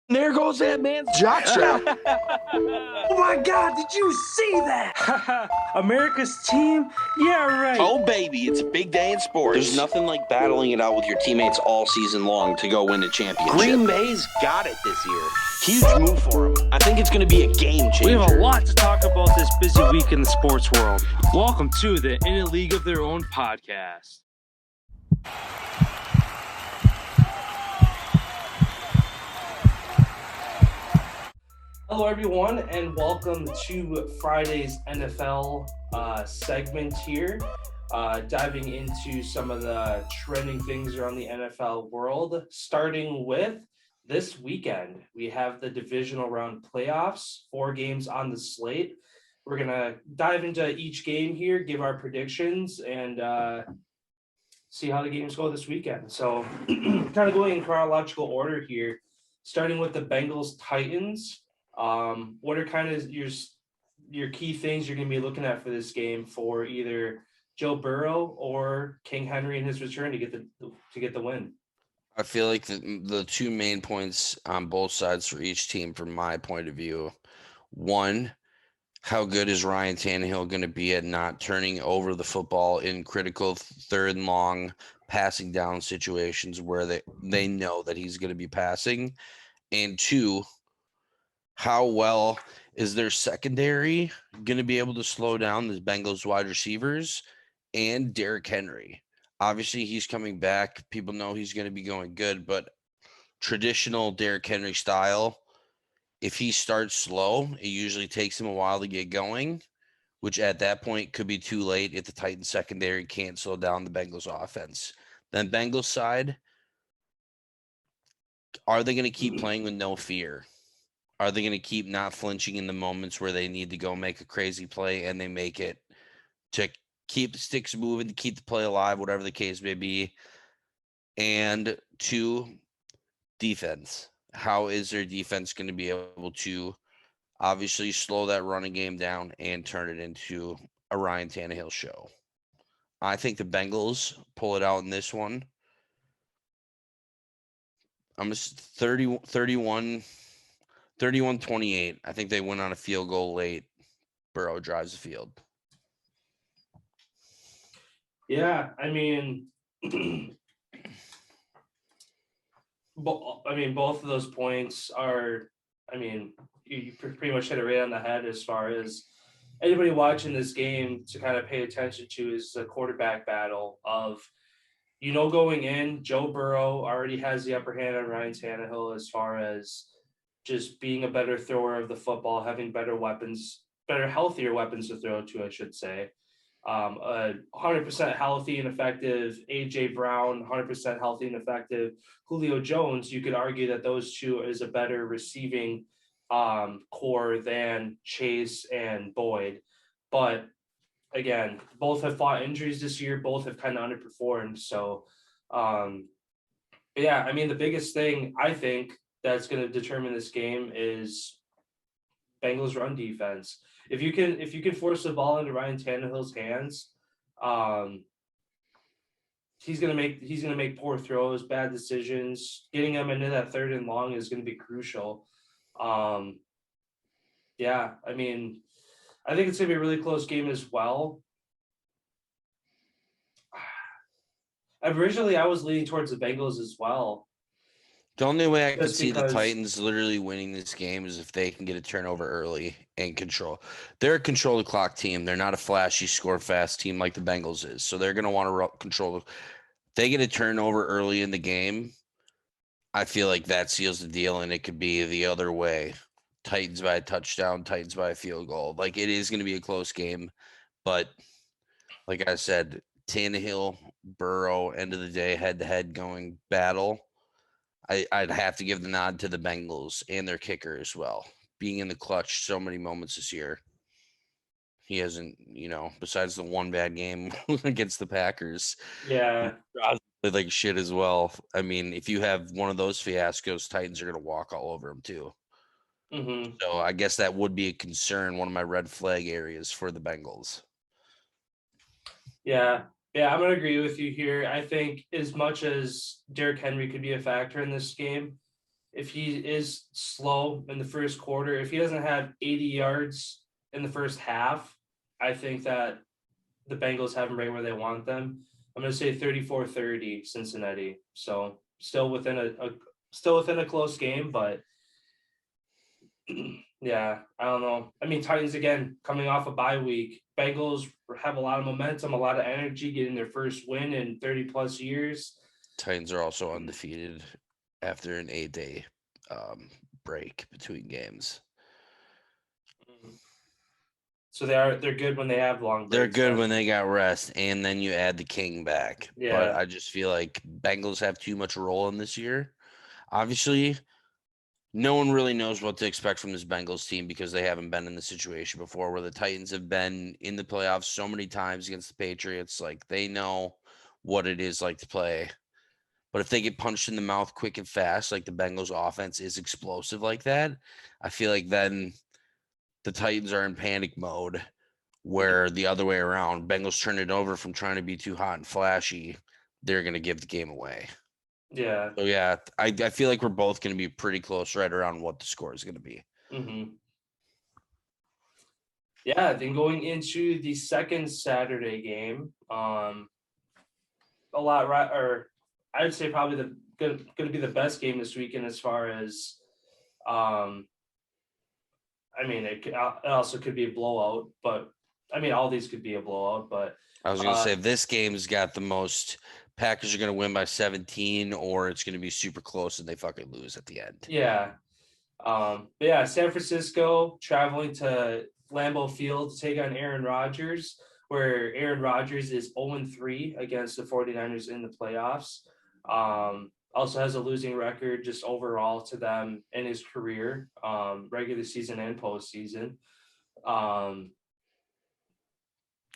There goes that man's jock strap. Oh my God, did you see that? America's team? Yeah, right. Oh, baby, it's a big day in sports. There's nothing like battling it out with your teammates all season long to go win a championship. Green Bay's got it this year. Huge move for them. I think it's going to be a game changer. We have a lot to talk about this busy week in the sports world. Welcome to the In a League of Their Own podcast. Hello, everyone, and welcome to Friday's NFL segment here, diving into some of the trending things around the NFL world, starting with this weekend. We have the divisional round playoffs, 4 games on the slate. We're going to dive into each game here, give our predictions, and see how the games go this weekend. So kind of going in chronological order here, starting with the Bengals-Titans. What are kind of your key things you're going to be looking at for this game for either Joe Burrow or King Henry in his return to get the win? I feel like the two main points on both sides for each team, from my point of view, one, how good is Ryan Tannehill going to be at not turning over the football in critical third and long passing down situations where they know that he's going to be passing, and two, how well is their secondary going to be able to slow down the Bengals wide receivers and Derrick Henry? Obviously, he's coming back. People know he's going to be going good, but traditional Derrick Henry style, if he starts slow, it usually takes him a while to get going, which at that point could be too late if the Titans secondary can't slow down the Bengals offense. Then Bengals side, are they going to keep playing with no fear? Are they going to keep not flinching in the moments where they need to go make a crazy play and they make it to keep the sticks moving, to keep the play alive, whatever the case may be? And two, defense. How is their defense going to be able to obviously slow that running game down and turn it into a Ryan Tannehill show? I think the Bengals pull it out in this one. I'm just 31-28. I think they win on a field goal late. Burrow drives the field. Yeah, I mean, both of those points are, you pretty much hit it right on the head as far as anybody watching this game to kind of pay attention to is the quarterback battle of, going in, Joe Burrow already has the upper hand on Ryan Tannehill as far as just being a better thrower of the football, having healthier weapons to throw to, I should say. 100% healthy and effective A.J. Brown, 100% healthy and effective Julio Jones. You could argue that those two is a better receiving core than Chase and Boyd. But again, both have fought injuries this year. Both have kind of underperformed. So, yeah, the biggest thing I think that's going to determine this game is Bengals run defense. If you can force the ball into Ryan Tannehill's hands, he's gonna make poor throws, bad decisions. Getting him into that third and long is going to be crucial. Yeah, I think it's gonna be a really close game as well. Originally, I was leaning towards the Bengals as well. The only way I could see the Titans literally winning this game is if they can get a turnover early and control. They're a control the clock team. They're not a flashy, score fast team like the Bengals is. So they're going to want to control. If they get a turnover early in the game, I feel like that seals the deal, and it could be the other way. Titans by a touchdown, Titans by a field goal. Like, it is going to be a close game. But like I said, Tannehill, Burrow, end of the day, head-to-head going battle. I'd have to give the nod to the Bengals and their kicker as well. Being in the clutch so many moments this year. He hasn't, besides the one bad game against the Packers. Yeah. Played like shit as well. If you have one of those fiascos, Titans are going to walk all over him too. Mm-hmm. So I guess that would be a concern, one of my red flag areas for the Bengals. Yeah. Yeah, I'm going to agree with you here. I think as much as Derrick Henry could be a factor in this game, if he is slow in the first quarter, if he doesn't have 80 yards in the first half, I think that the Bengals have them right where they want them. I'm going to say 34-30 Cincinnati. So still within a close game, but yeah, I don't know. I mean, Titans again coming off a bye week. Bengals have a lot of momentum, a lot of energy, getting their first win in 30 plus years. Titans are also undefeated after an 8-day break between games. So they're good when they have long breaks. They're good then. when they got rest, and then you add the king back. But Yeah. I just feel like Bengals have too much rolling this year. Obviously, no one really knows what to expect from this Bengals team because they haven't been in the situation before where the Titans have been in the playoffs so many times against the Patriots. Like, they know what it is like to play. But if they get punched in the mouth quick and fast, like the Bengals offense is explosive like that, I feel like then the Titans are in panic mode, where the other way around, Bengals turn it over from trying to be too hot and flashy. They're going to give the game away. Yeah. So, yeah, I feel like we're both going to be pretty close right around what the score is going to be. Mm-hmm. Yeah, then going into the second Saturday game, a lot right, or I would say probably going to be the best game this weekend as far as, I mean, it also could be a blowout, but I mean, all these could be a blowout, but I was going to say this game's got the most. Packers are going to win by 17, or it's going to be super close and they fucking lose at the end. Yeah. But yeah, San Francisco traveling to Lambeau Field to take on Aaron Rodgers, where Aaron Rodgers is 0-3 against the 49ers in the playoffs. Also has a losing record just overall to them in his career, regular season and postseason.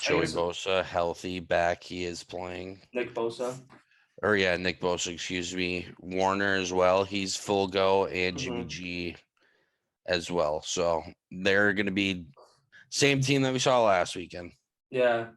Joey Bosa, healthy back. He is playing. Nick Bosa. Nick Bosa, excuse me. Warner as well. He's full go, and Jimmy Mhm. G as well. So they're going to be same team that we saw last weekend. Yeah.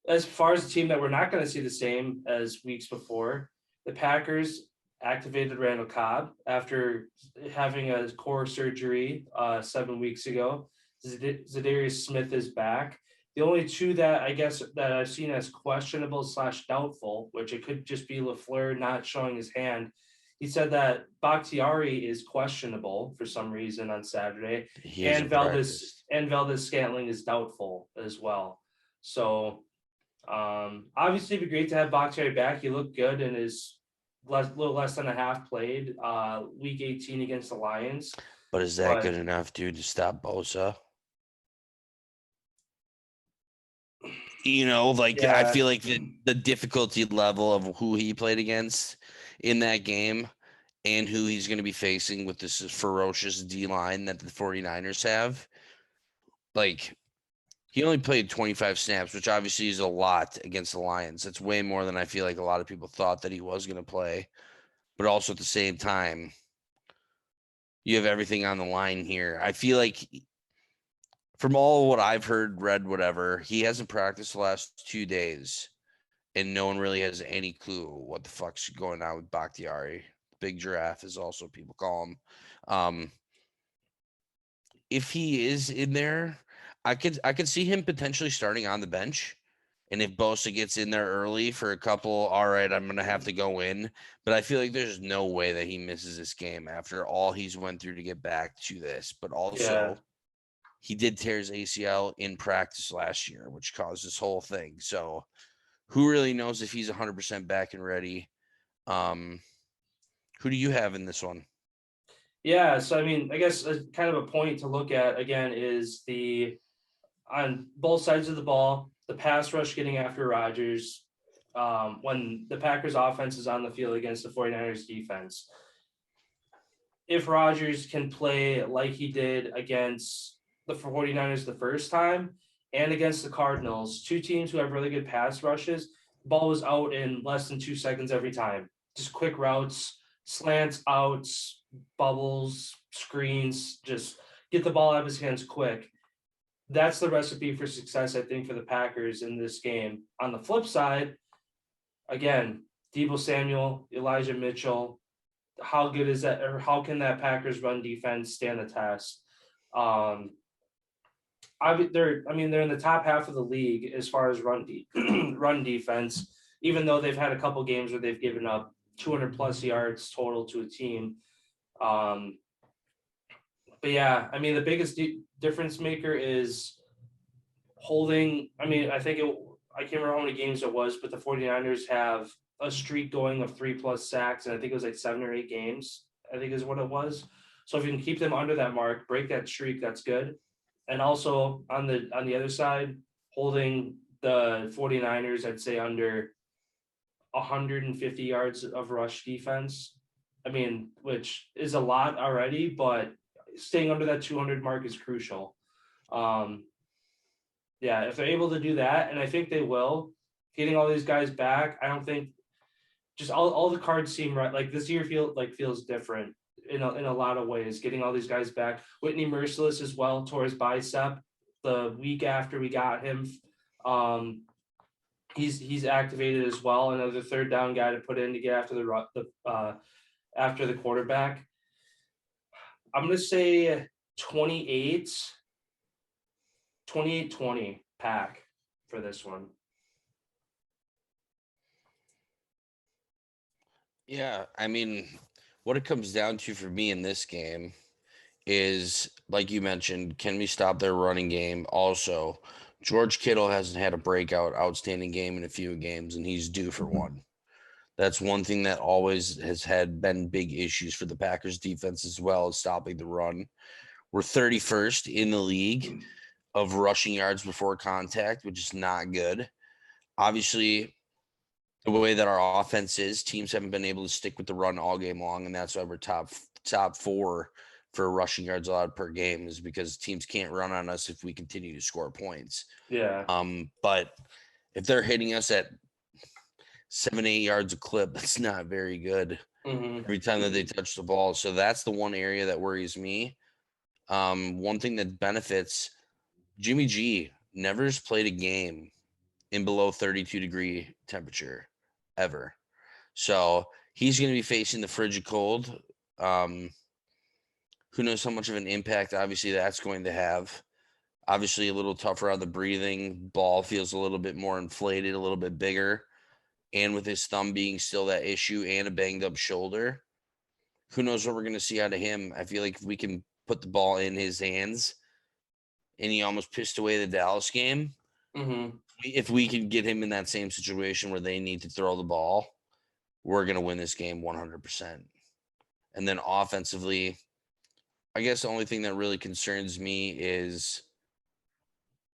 As far as the team that we're not going to see the same as weeks before, the Packers activated Randall Cobb after having a core surgery 7 weeks ago. Zadarius Smith is back. The only two that I guess that I've seen as questionable / doubtful, which it could just be LaFleur not showing his hand. He said that Bakhtiari is questionable for some reason on Saturday, and Valdez Scantling is doubtful as well. So obviously it'd be great to have Bakhtiari back. He looked good in his little less than a half played week 18 against the Lions. But is that good enough, dude, to stop Bosa? I feel like the difficulty level of who he played against in that game and who he's going to be facing with this ferocious D-line that the 49ers have. Like, he only played 25 snaps, which obviously is a lot against the Lions. That's way more than I feel like a lot of people thought that he was going to play. But also at the same time, you have everything on the line here. I feel like from all what I've heard, read, whatever, he hasn't practiced the last 2 days, and no one really has any clue what the fuck's going on with Bakhtiari. Big Giraffe is also people call him. If he is in there, I could see him potentially starting on the bench. And if Bosa gets in there early for a couple, all right, I'm gonna have to go in. But I feel like there's no way that he misses this game after all he's went through to get back to this. But also, he did tear his ACL in practice last year, which caused this whole thing. So who really knows if he's 100% back and ready? Who do you have in this one? Yeah, so I mean, I guess kind of a point to look at again is on both sides of the ball, the pass rush getting after Rodgers when the Packers offense is on the field against the 49ers defense. If Rodgers can play like he did against the 49ers the first time and against the Cardinals, two teams who have really good pass rushes, the ball was out in less than 2 seconds every time. Just quick routes, slants, outs, bubbles, screens, just get the ball out of his hands quick. That's the recipe for success, I think, for the Packers in this game. On the flip side, again, Deebo Samuel, Elijah Mitchell, how good is that, or how can that Packers run defense stand the test? They're in the top half of the league as far as run defense, even though they've had a couple games where they've given up 200 plus yards total to a team. But yeah, I mean, the biggest difference maker is holding. I mean, I can't remember how many games it was, but the 49ers have a streak going of 3+ sacks, and I think it was like 7 or 8 games, I think is what it was. So if you can keep them under that mark, break that streak, that's good. And also on the other side, holding the 49ers, I'd say under 150 yards of rush defense. I mean, which is a lot already, but staying under that 200 mark is crucial. Yeah, if they're able to do that, and I think they will, getting all these guys back, I don't think just all the cards seem right. Like this year feels different in a lot of ways. Getting all these guys back, Whitney Merciless as well tore his bicep the week after we got him. He's activated as well. Another third down guy to put in to get after the quarterback. I'm gonna say 28-20 Pack for this one. Yeah, I mean, what it comes down to for me in this game is, like you mentioned, can we stop their running game? Also, George Kittle hasn't had a breakout outstanding game in a few games, and he's due for one. That's one thing that always has been big issues for the Packers defense as well, as stopping the run. We're 31st in the league of rushing yards before contact, which is not good. Obviously, the way that our offense is, teams haven't been able to stick with the run all game long, and that's why we're top 4 for rushing yards allowed per game, is because teams can't run on us if we continue to score points. Yeah. But if they're hitting us at 7-8 yards a clip, that's not very good every time that they touch the ball. So that's the one area that worries me. One thing that benefits Jimmy G never has played a game in below 32-degree temperature ever. So he's going to be facing the frigid cold. Who knows how much of an impact, obviously, that's going to have. Obviously, a little tougher on the breathing. Ball feels a little bit more inflated, a little bit bigger. And with his thumb being still that issue and a banged up shoulder, who knows what we're going to see out of him. I feel like if we can put the ball in his hands, and he almost pissed away the Dallas game, if we can get him in that same situation where they need to throw the ball, we're going to win this game 100%. And then offensively, I guess the only thing that really concerns me is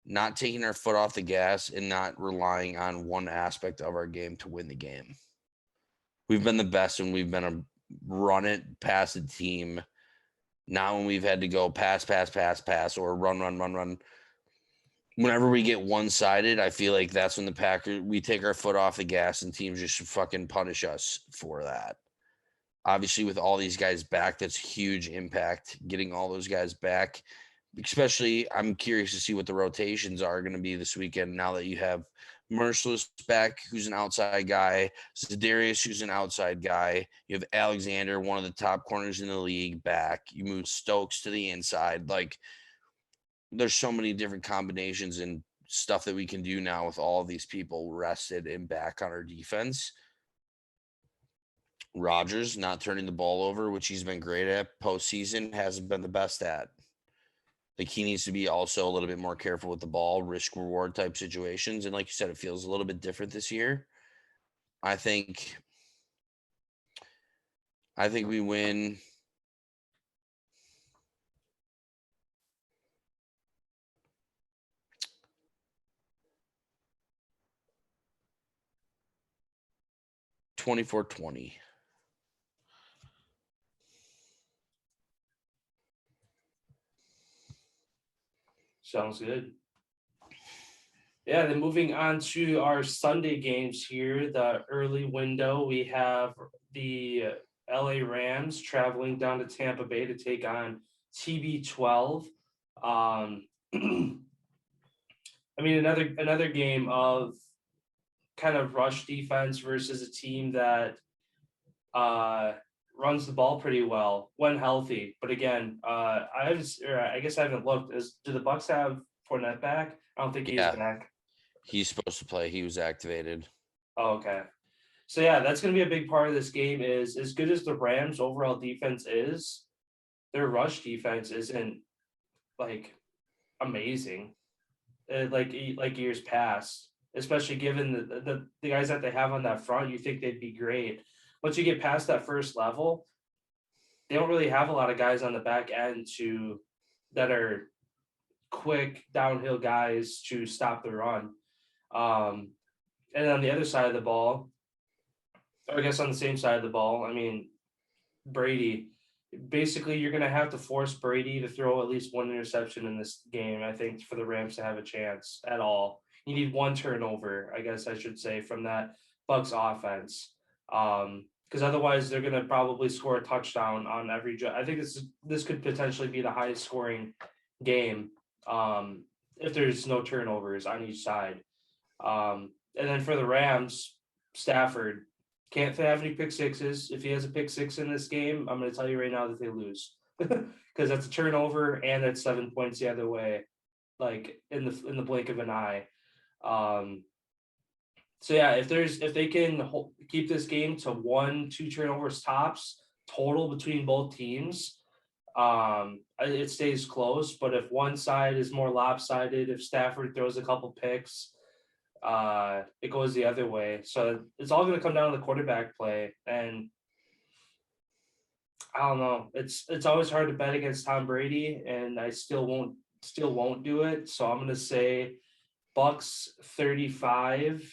not taking our foot off the gas and not relying on one aspect of our game to win the game. We've been the best when we've been a run it, pass it team. Not when we've had to go pass, or run. Whenever we get one-sided, I feel like that's when the Packers, we take our foot off the gas and teams just fucking punish us for that. Obviously, with all these guys back, that's huge impact, getting all those guys back. Especially, I'm curious to see what the rotations are going to be this weekend now that you have Merciless back, who's an outside guy, Za'Darius, who's an outside guy. You have Alexander, one of the top corners in the league, back. You move Stokes to the inside. Like, there's so many different combinations and stuff that we can do now with all of these people rested and back on our defense. Rodgers not turning the ball over, which he's been great at postseason, hasn't been the best at. Like, he needs to be also a little bit more careful with the ball, risk reward type situations. And like you said, it feels a little bit different this year. I think we win 24-20. Sounds good. Yeah, then moving on to our Sunday games here, the early window, we have the LA Rams traveling down to Tampa Bay to take on TB12. I mean, another game of kind of rush defense versus a team that runs the ball pretty well when healthy. But again, I guess I haven't looked. Do the Bucs have Fournette back? I don't think he's Yeah. back. He's supposed to play. He was activated. Oh, okay. So yeah, that's going to be a big part of this game. Is as good as the Rams' overall defense is, their rush defense isn't like amazing, like years past. Especially given the guys that they have on that front, you think they'd be great. Once you get past that first level, they don't really have a lot of guys on the back end that are quick downhill guys to stop the run. And on the other side of the ball, or I guess on the same side of the ball, I mean, Brady, basically you're going to have to force Brady to throw at least one interception in this game, I think, for the Rams to have a chance at all. You need one turnover, I guess I should say, from that Bucs offense. Because otherwise they're going to probably score a touchdown on every I think this could potentially be the highest scoring game if there's no turnovers on each side. And then for the Rams, Stafford can't have any pick sixes. If he has a pick six in this game, I'm going to tell you right now that they lose because that's a turnover and that's 7 points the other way, like in the blink of an eye. So yeah, if they can keep this game to 1-2 turnovers tops total between both teams, it stays close. But if one side is more lopsided, if Stafford throws a couple picks, it goes the other way. So it's all going to come down to the quarterback play. And I don't know. It's always hard to bet against Tom Brady, and I still won't do it. So I'm going to say Bucs 35,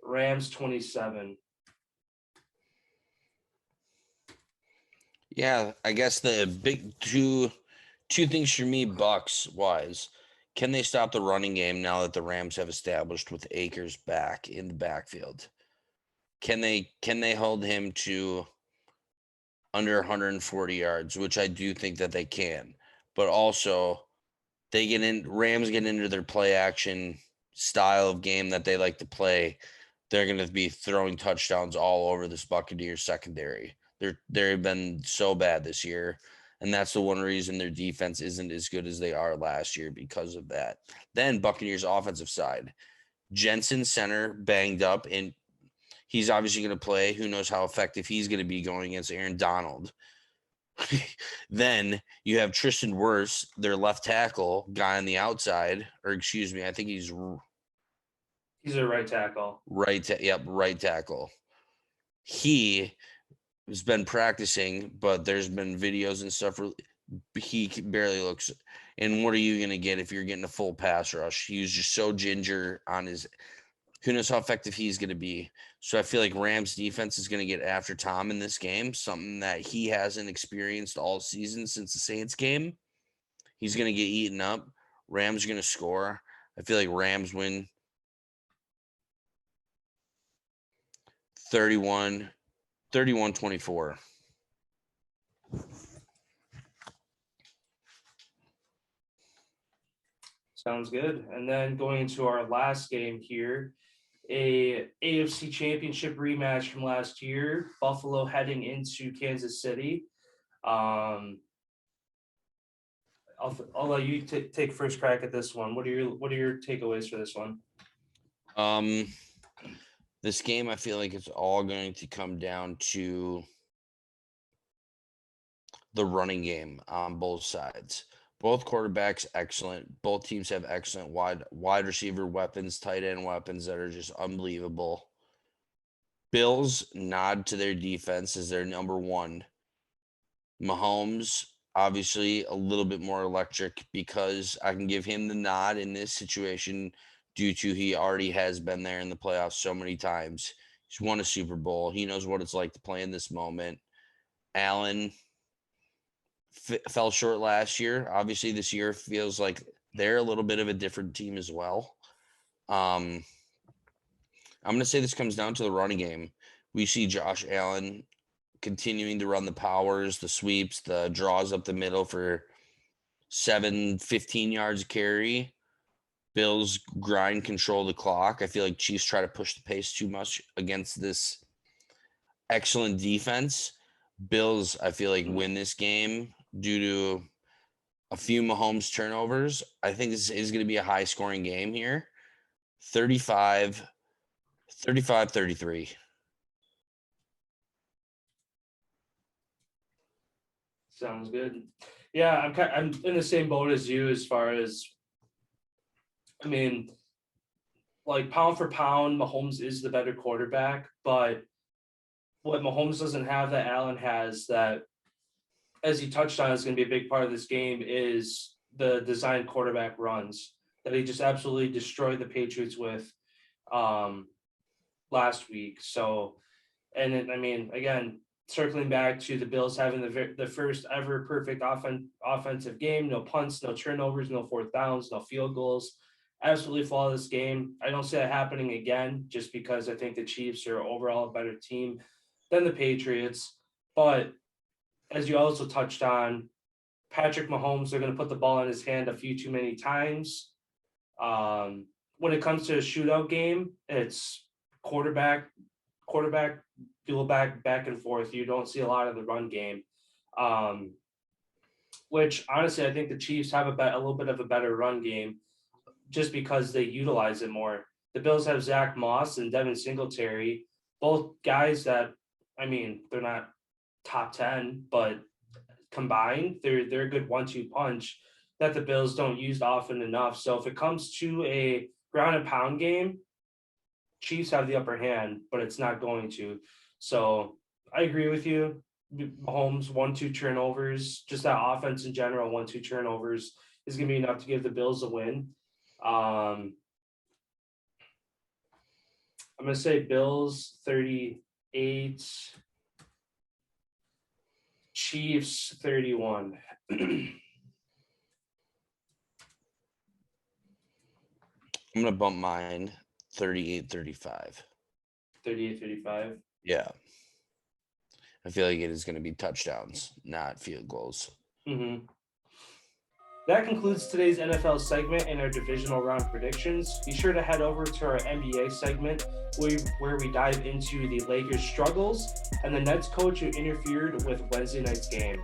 Rams 27. Yeah, I guess the big two things for me, Bucks wise. Can they stop the running game now that the Rams have established with Akers back in the backfield? Can they hold him to under 140 yards, which I do think that they can. But also Rams get into their play action style of game that they like to play. They're going to be throwing touchdowns all over this Buccaneers secondary. They've been so bad this year. And that's the one reason their defense isn't as good as they are last year because of that. Then Buccaneers offensive side, Jensen center banged up, and he's obviously going to play. Who knows how effective he's going to be going against Aaron Donald. Then you have Tristan Wirfs, their left tackle guy on the outside, or excuse me, I think he's a right tackle. Right tackle. He has been practicing, but there's been videos and stuff. He barely looks. And what are you going to get if you're getting a full pass rush? He was just so ginger on his. Who knows how effective he's going to be? So I feel like Rams defense is going to get after Tom in this game, something that he hasn't experienced all season since the Saints game. He's going to get eaten up. Rams are going to score. I feel like Rams win 31-24. Sounds good. And then going into our last game here, a AFC Championship rematch from last year, Buffalo heading into Kansas City. I'll let you take first crack at this one. What are your takeaways for this one? This game, I feel like it's all going to come down to the running game on both sides. Both quarterbacks excellent. Both teams have excellent wide receiver weapons, tight end weapons that are just unbelievable. Bills nod to their defense as their number one. Mahomes, obviously a little bit more electric because I can give him the nod in this situation due to he already has been there in the playoffs so many times. He's won a Super Bowl. He knows what it's like to play in this moment. Allen fell short last year. Obviously, this year feels like they're a little bit of a different team as well. I'm going to say this comes down to the running game. We see Josh Allen continuing to run the powers, the sweeps, the draws up the middle for 15 yards of carry. Bills grind control the clock. I feel like Chiefs try to push the pace too much against this excellent defense. Bills, I feel like, win this game due to a few Mahomes turnovers. I think this is going to be a high scoring game here. 33. Sounds good. Yeah, I'm in the same boat as you as far as, I mean, like pound for pound, Mahomes is the better quarterback, but what Mahomes doesn't have that Allen has, that, as you touched on, is going to be a big part of this game, is the design quarterback runs that he just absolutely destroyed the Patriots with last week. So, and then, I mean, again, circling back to the Bills having the first ever perfect offensive game, no punts, no turnovers, no fourth downs, no field goals, absolutely flawless game. I don't see that happening again, just because I think the Chiefs are overall a better team than the Patriots. But as you also touched on, Patrick Mahomes, they're going to put the ball in his hand a few too many times. When it comes to a shootout game, it's quarterback, dual back and forth. You don't see a lot of the run game, which honestly I think the Chiefs have a little bit of a better run game, just because they utilize it more. The Bills have Zach Moss and Devin Singletary, both guys that, I mean, they're not top 10, but combined, they're a good 1-2 punch that the Bills don't use often enough. So if it comes to a ground and pound game, Chiefs have the upper hand, but it's not going to. So I agree with you. Mahomes, 1-2 turnovers, just that offense in general, 1-2 turnovers is going to be enough to give the Bills a win. I'm going to say Bills 38, Chiefs 31. I'm going to bump mine 38-35. 38-35. Yeah. I feel like it is going to be touchdowns, not field goals. Mm-hmm. That concludes today's NFL segment and our divisional round predictions. Be sure to head over to our NBA segment where we dive into the Lakers' struggles and the Nets coach who interfered with Wednesday night's game.